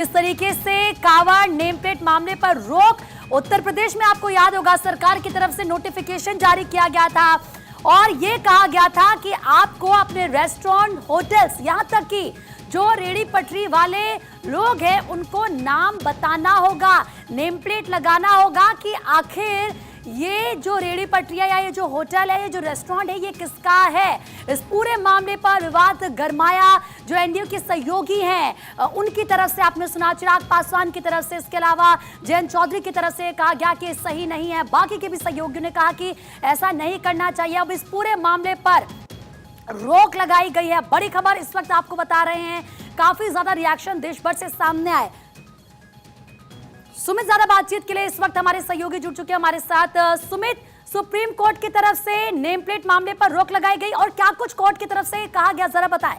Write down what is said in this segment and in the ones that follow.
इस तरीके से कावड़ नेम प्लेट मामले पर रोक। उत्तर प्रदेश में आपको याद होगा सरकार की तरफ से नोटिफिकेशन जारी किया गया था और यह कहा गया था कि आपको अपने रेस्टोरेंट, होटल्स, यहां तक कि जो रेड़ी पटरी वाले लोग हैं उनको नाम बताना होगा, नेम प्लेट लगाना होगा कि आखिर ये जो रेड़ी पटरिया या ये जो होटल है, ये जो रेस्टोरेंट है, ये किसका है। इस पूरे मामले पर विवाद गरमाया। जो एनडीए के सहयोगी हैं उनकी तरफ से आपने सुना, चिराग पासवान की तरफ से, इसके अलावा जयंत चौधरी की तरफ से कहा गया कि सही नहीं है। बाकी के भी सहयोगियों ने कहा कि ऐसा नहीं करना चाहिए। अब इस पूरे मामले पर रोक लगाई गई है। बड़ी खबर इस वक्त आपको बता रहे हैं, काफी ज्यादा रिएक्शन देश भर से सामने आए। सुमित, ज्यादा बातचीत के लिए इस वक्त हमारे सहयोगी जुड़ चुके हैं हमारे साथ। सुमित, सुप्रीम कोर्ट की तरफ से नेम प्लेट मामले पर रोक लगाई गई और क्या कुछ कोर्ट की तरफ से कहा गया, जरा बताएं।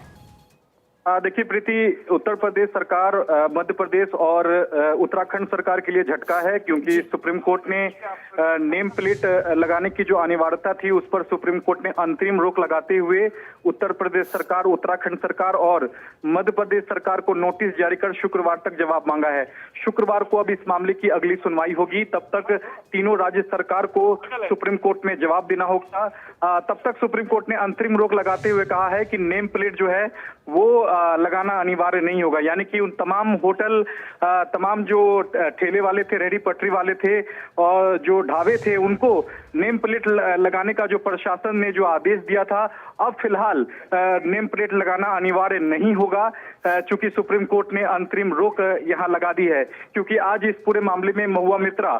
देखिए प्रीति, उत्तर प्रदेश सरकार, मध्य प्रदेश और उत्तराखंड सरकार के लिए झटका है, क्योंकि सुप्रीम कोर्ट ने नेम प्लेट लगाने की जो अनिवार्यता थी उस पर सुप्रीम कोर्ट ने अंतरिम रोक लगाते हुए उत्तर प्रदेश सरकार, उत्तराखंड सरकार और मध्य प्रदेश सरकार को नोटिस जारी कर शुक्रवार तक जवाब मांगा है। शुक्रवार को अब इस मामले की अगली सुनवाई होगी। तब तक तीनों राज्य सरकार को सुप्रीम कोर्ट में जवाब देना होगा। तब तक सुप्रीम कोर्ट ने अंतरिम रोक लगाते हुए कहा है कि नेम प्लेट जो है वो लगाना अनिवार्य नहीं होगा, यानी कि उन तमाम होटल, तमाम जो ठेले वाले थे, रेहड़ी पटरी वाले थे और जो ढाबे थे, उनको नेम प्लेट लगाने का जो प्रशासन ने जो आदेश दिया था, अब फिलहाल नेम प्लेट लगाना अनिवार्य नहीं होगा, चूंकि सुप्रीम कोर्ट ने अंतरिम रोक यहां लगा दी है। क्योंकि आज इस पूरे मामले में महुआ मित्रा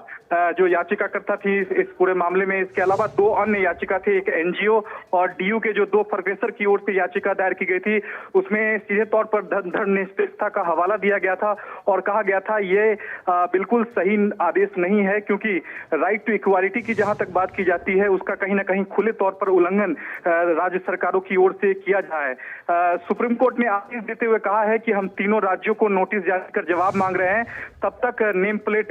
जो याचिकाकर्ता थी इस पूरे मामले में, इसके अलावा दो अन्य याचिका थे, एक एनजीओ और डीयू के जो दो प्रोफेसर की ओर से याचिका दायर की गई थी, उसमें सीधे तौर पर धर्मनिरपेक्षता का हवाला दिया गया था और कहा गया था ये बिल्कुल सही आदेश नहीं है, क्योंकि राइट टू इक्वालिटी की जहां तक बात की जाती है उसका कहीं ना कहीं खुले तौर पर उल्लंघन राज्य सरकारों की ओर से किया जा है। सुप्रीम कोर्ट ने आदेश देते हुए कहा है कि हम तीनों राज्यों को नोटिस जारी कर जवाब मांग रहे हैं, तब तक नेम प्लेट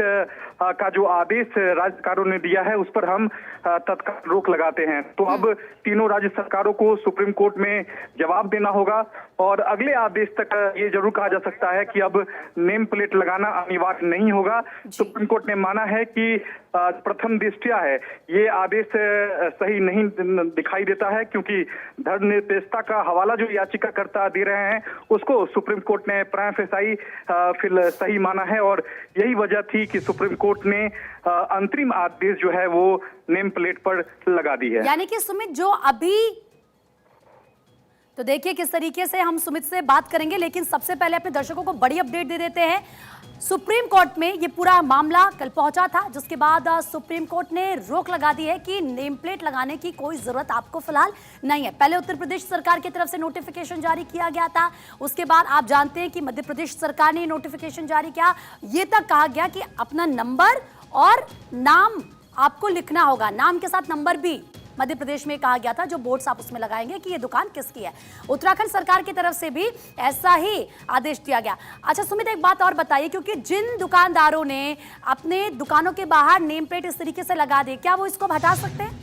का जो आदेश राज्य सरकारों ने दिया है उस पर हम तत्काल रोक लगाते हैं। तो अब तीनों राज्य सरकारों को सुप्रीम कोर्ट में जवाब देना होगा और अगले आदेश तक ये जरूर कहा जा सकता है कि अब नेम प्लेट लगाना अनिवार्य नहीं होगा। सुप्रीम कोर्ट ने माना है कि प्रथम दृष्टया है ये आदेश सही नहीं दिखाई देता है, क्योंकि धर्मनिरपेक्षता का हवाला जो याचिकाकर्ता दे रहे हैं उसको सुप्रीम कोर्ट ने प्राइमा फेसाई फिर सही माना है और यही वजह थी कि सुप्रीम कोर्ट ने अंतरिम आदेश जो है वो नेम प्लेट पर लगा दी है। यानी कि सुमित, जो अभी तो देखिए किस तरीके से हम सुमित से बात करेंगे, लेकिन सबसे पहले अपने दर्शकों को बड़ी अपडेट दे देते हैं। सुप्रीम कोर्ट में ये पूरा मामला कल पहुंचा था, जिसके बाद सुप्रीम कोर्ट ने रोक लगा दी है कि नेम प्लेट लगाने की कोई जरूरत आपको फिलहाल नहीं है। पहले उत्तर प्रदेश सरकार की तरफ से नोटिफिकेशन जारी किया गया था, उसके बाद आप जानते हैं कि मध्य प्रदेश सरकार ने नोटिफिकेशन जारी किया। ये तक कहा गया कि अपना नंबर और नाम आपको लिखना होगा, नाम के साथ नंबर भी मध्य प्रदेश में कहा गया था, जो बोर्ड्स आप उसमें लगाएंगे कि ये दुकान किसकी है। उत्तराखंड सरकार की तरफ से भी ऐसा ही आदेश दिया गया। अच्छा सुमित, एक बात और बताइए, क्योंकि जिन दुकानदारों ने अपने दुकानों के बाहर नेम प्लेट इस तरीके से लगा दी, क्या वो इसको हटा सकते हैं?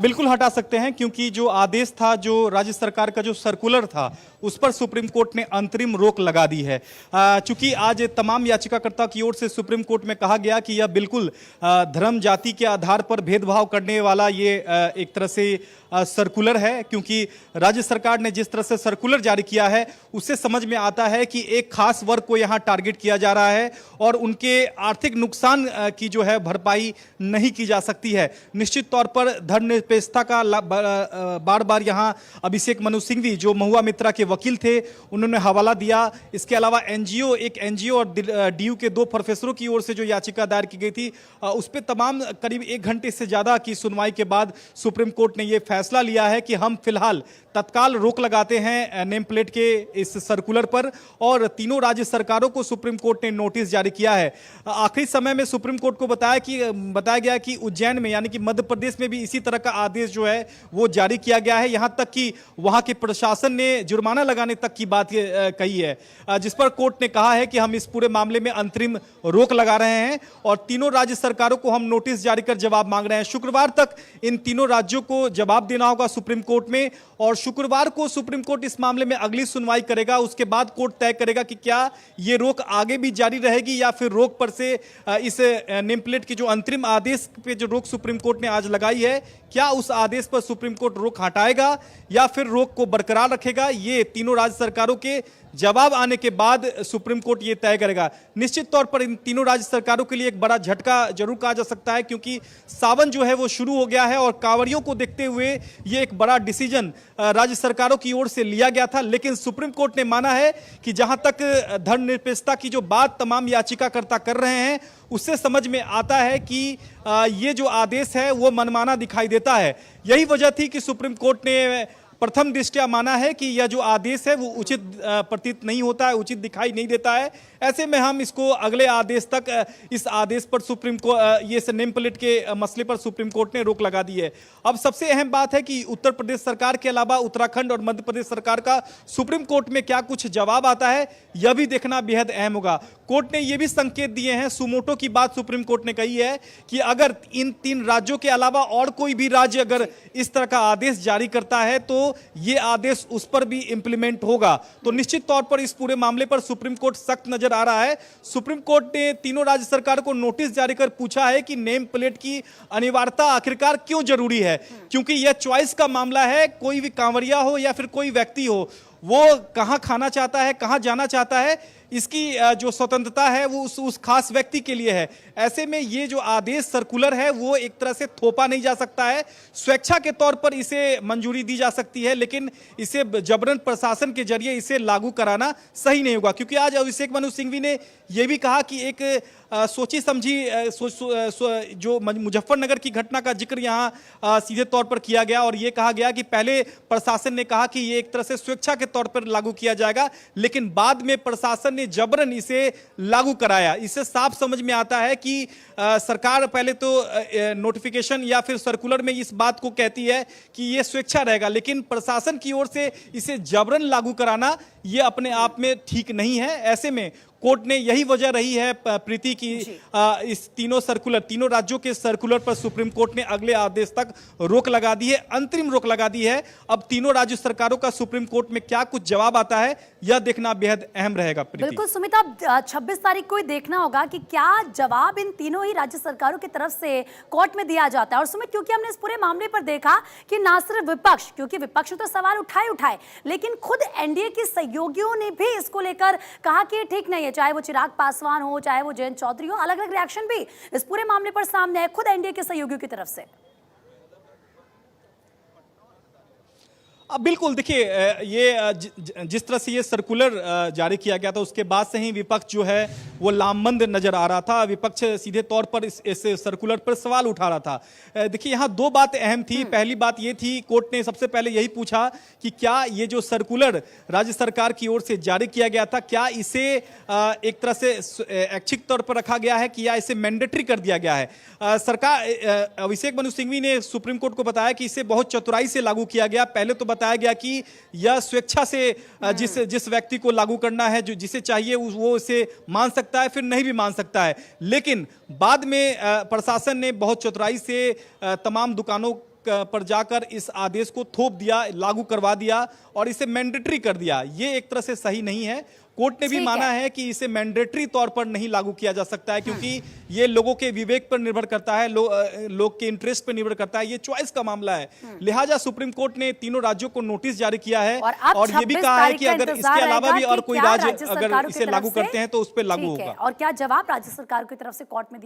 बिल्कुल हटा सकते हैं, क्योंकि जो आदेश था, जो राज्य सरकार का जो सर्कुलर था, उस पर सुप्रीम कोर्ट ने अंतरिम रोक लगा दी है। चूंकि आज तमाम याचिकाकर्ता की ओर से सुप्रीम कोर्ट में कहा गया कि यह बिल्कुल धर्म जाति के आधार पर भेदभाव करने वाला ये एक तरह से सर्कुलर है, क्योंकि राज्य सरकार ने जिस तरह से सर्कुलर जारी किया है उससे समझ में आता है कि एक खास वर्ग को यहाँ टारगेट किया जा रहा है और उनके आर्थिक नुकसान की जो है भरपाई नहीं की जा सकती है। निश्चित तौर पर धर्मनिरपेक्षता का बार बार यहाँ अभिषेक मनु सिंघवी जो महुआ मित्रा के वकील थे उन्होंने हवाला दिया। इसके अलावा एक एनजीओ और डीयू के दो प्रोफेसरों की ओर से जो याचिका दायर की गई थी उस पर तमाम करीब 1 घंटे से ज्यादा की सुनवाई के बाद सुप्रीम कोर्ट ने यह फैसला लिया है कि हम फिलहाल तत्काल रोक लगाते हैं नेम प्लेट के इस सर्कुलर पर और तीनों राज्य सरकारों को सुप्रीम कोर्ट ने नोटिस जारी किया है। आखिरी समय में सुप्रीम कोर्ट को बताया गया कि उज्जैन में यानी कि मध्य प्रदेश में भी इसी तरह का आदेश जो है वो जारी किया गया है। यहां तक कि वहां के प्रशासन ने जुर्माना लगाने तक की बात कही है, जिस पर कोर्ट ने कहा है कि हम इस पूरे मामले में अंतरिम रोक लगा रहे हैं और तीनों राज्य सरकारों को हम नोटिस जारी कर जवाब मांग रहे हैं। शुक्रवार तक इन तीनों राज्यों को जवाब देना होगा सुप्रीम कोर्ट में और शुक्रवार को सुप्रीम कोर्ट इस मामले में अगली सुनवाई करेगा। उसके बाद कोर्ट तय करेगा कि क्या ये रोक आगे भी जारी रहेगी या फिर रोक पर से इस नेम प्लेट के जो अंतरिम आदेश पे जो रोक सुप्रीम कोर्ट ने आज लगाई है, क्या उस आदेश पर सुप्रीम कोर्ट रोक हटाएगा या फिर रोक को बरकरार रखेगा। ये तीनों राज्य सरकारों के जवाब आने के बाद सुप्रीम कोर्ट ये तय करेगा। निश्चित तौर पर इन तीनों राज्य सरकारों के लिए एक बड़ा झटका जरूर कहा जा सकता है, क्योंकि सावन जो है वो शुरू हो गया है और कांवड़ियों को देखते हुए ये एक बड़ा डिसीजन राज्य सरकारों की ओर से लिया गया था। लेकिन सुप्रीम कोर्ट ने माना है कि जहां तक धर्मनिरपेक्षता की जो बात तमाम याचिकाकर्ता कर रहे हैं, उससे समझ में आता है कि ये जो आदेश है वो मनमाना दिखाई देता है। यही वजह थी कि सुप्रीम कोर्ट ने प्रथम दृष्टया माना है कि यह जो आदेश है वो उचित प्रतीत नहीं होता है, उचित दिखाई नहीं देता है। ऐसे में हम इसको अगले आदेश तक इस आदेश पर सुप्रीम कोर्ट ये नेम प्लेट के मसले पर सुप्रीम कोर्ट ने रोक लगा दी है। अब सबसे अहम बात है कि उत्तर प्रदेश सरकार के अलावा उत्तराखंड और मध्य प्रदेश सरकार का सुप्रीम कोर्ट में क्या कुछ जवाब आता है, यह भी देखना बेहद अहम होगा। कोर्ट ने यह भी संकेत दिए हैं, सुमोटो की बात सुप्रीम कोर्ट ने कही है कि अगर इन 3 राज्यों के अलावा और कोई भी राज्य अगर इस तरह का आदेश जारी करता है तो ये आदेश उस पर भी इंप्लीमेंट होगा। तो निश्चित तौर पर इस पूरे मामले पर सुप्रीम कोर्ट सख्त नजर आ रहा है। सुप्रीम कोर्ट ने तीनों राज्य सरकार को नोटिस जारी कर पूछा है कि नेम प्लेट की अनिवार्यता आखिरकार क्यों जरूरी है, क्योंकि यह चॉइस का मामला है। कोई भी कांवड़िया हो या फिर कोई व्यक्ति हो, वो कहां खाना चाहता है, कहां जाना चाहता है, इसकी जो स्वतंत्रता है वो उस खास व्यक्ति के लिए है। ऐसे में ये जो आदेश सर्कुलर है वो एक तरह से थोपा नहीं जा सकता है। स्वेच्छा के तौर पर इसे मंजूरी दी जा सकती है, लेकिन इसे जबरन प्रशासन के जरिए इसे लागू कराना सही नहीं होगा। क्योंकि आज अभिषेक मनु सिंघवी ने यह भी कहा कि एक सोची समझी जो मुजफ्फरनगर की घटना का जिक्र यहाँ सीधे तौर पर किया गया और ये कहा गया कि पहले प्रशासन ने कहा कि ये एक तरह से स्वेच्छा के तौर पर लागू किया जाएगा, लेकिन बाद में प्रशासन ने जबरन इसे लागू कराया। इससे साफ समझ में आता है कि सरकार पहले तो नोटिफिकेशन या फिर सर्कुलर में इस बात को कहती है कि ये स्वेच्छा रहेगा, लेकिन प्रशासन की ओर से इसे जबरन लागू कराना ये अपने आप में ठीक नहीं है। ऐसे में कोर्ट ने यही वजह रही है प्रीति की इस तीनों राज्यों के सर्कुलर पर सुप्रीम कोर्ट ने अगले आदेश तक रोक लगा दी है, अंतरिम रोक लगा दी है। अब तीनों राज्य सरकारों का सुप्रीम कोर्ट में क्या कुछ जवाब आता है, यह देखना बेहद अहम रहेगा। प्रीति, बिल्कुल सुमिता, 26 तारीख को ही देखना होगा कि क्या जवाब इन तीनों ही राज्य सरकारों की तरफ से कोर्ट में दिया जाता है। और सुमित, क्योंकि हमने इस पूरे मामले पर देखा कि ना सिर्फ विपक्ष, क्योंकि विपक्ष तो सवाल उठाए, लेकिन खुद एनडीए के सहयोगियों ने भी इसको लेकर कहा कि ठीक नहीं है, चाहे वो चिराग पासवान हो, चाहे वो जयंत चौधरी हो, अलग अलग रिएक्शन भी इस पूरे मामले पर सामने है खुद एनडीए के सहयोगियों की तरफ से। अब बिल्कुल देखिए, ये जिस तरह से ये सर्कुलर जारी किया गया था उसके बाद से ही विपक्ष जो है वो लामबंद नजर आ रहा था। विपक्ष सीधे तौर पर इस सर्कुलर पर सवाल उठा रहा था। देखिए, यहाँ 2 बातें अहम थी। पहली बात ये थी, कोर्ट ने सबसे पहले यही पूछा कि क्या ये जो सर्कुलर राज्य सरकार की ओर से जारी किया गया था, क्या इसे एक तरह से ऐच्छिक तौर पर रखा गया है कि या इसे मैंडेटरी कर दिया गया है। सरकार अभिषेक मनु सिंघवी ने सुप्रीम कोर्ट को बताया कि इसे बहुत चतुराई से लागू किया गया। पहले तो बताया गया कि यह स्वेच्छा से जिस व्यक्ति को लागू करना है, जो जिसे चाहिए वो इसे मान सकता है, फिर नहीं भी मान सकता है। लेकिन बाद में प्रशासन ने बहुत चतुराई से तमाम दुकानों पर जाकर इस आदेश को थोप दिया, लागू करवा दिया और इसे मैंडेटरी कर दिया। ये एक तरह से सही नहीं है। कोर्ट ने भी माना है कि इसे मैंडेटरी तौर पर नहीं लागू किया जा सकता है, क्योंकि ये लोगों के विवेक पर निर्भर करता है, लोग के इंटरेस्ट पर निर्भर करता है, ये चॉइस का मामला है। लिहाजा सुप्रीम कोर्ट ने तीनों राज्यों को नोटिस जारी किया है और ये भी कहा है कि अगर इसके अलावा भी और कोई राज्य अगर इसे लागू करते हैं तो उस पर लागू होगा। और क्या जवाब राज्य सरकार की तरफ से कोर्ट में दिया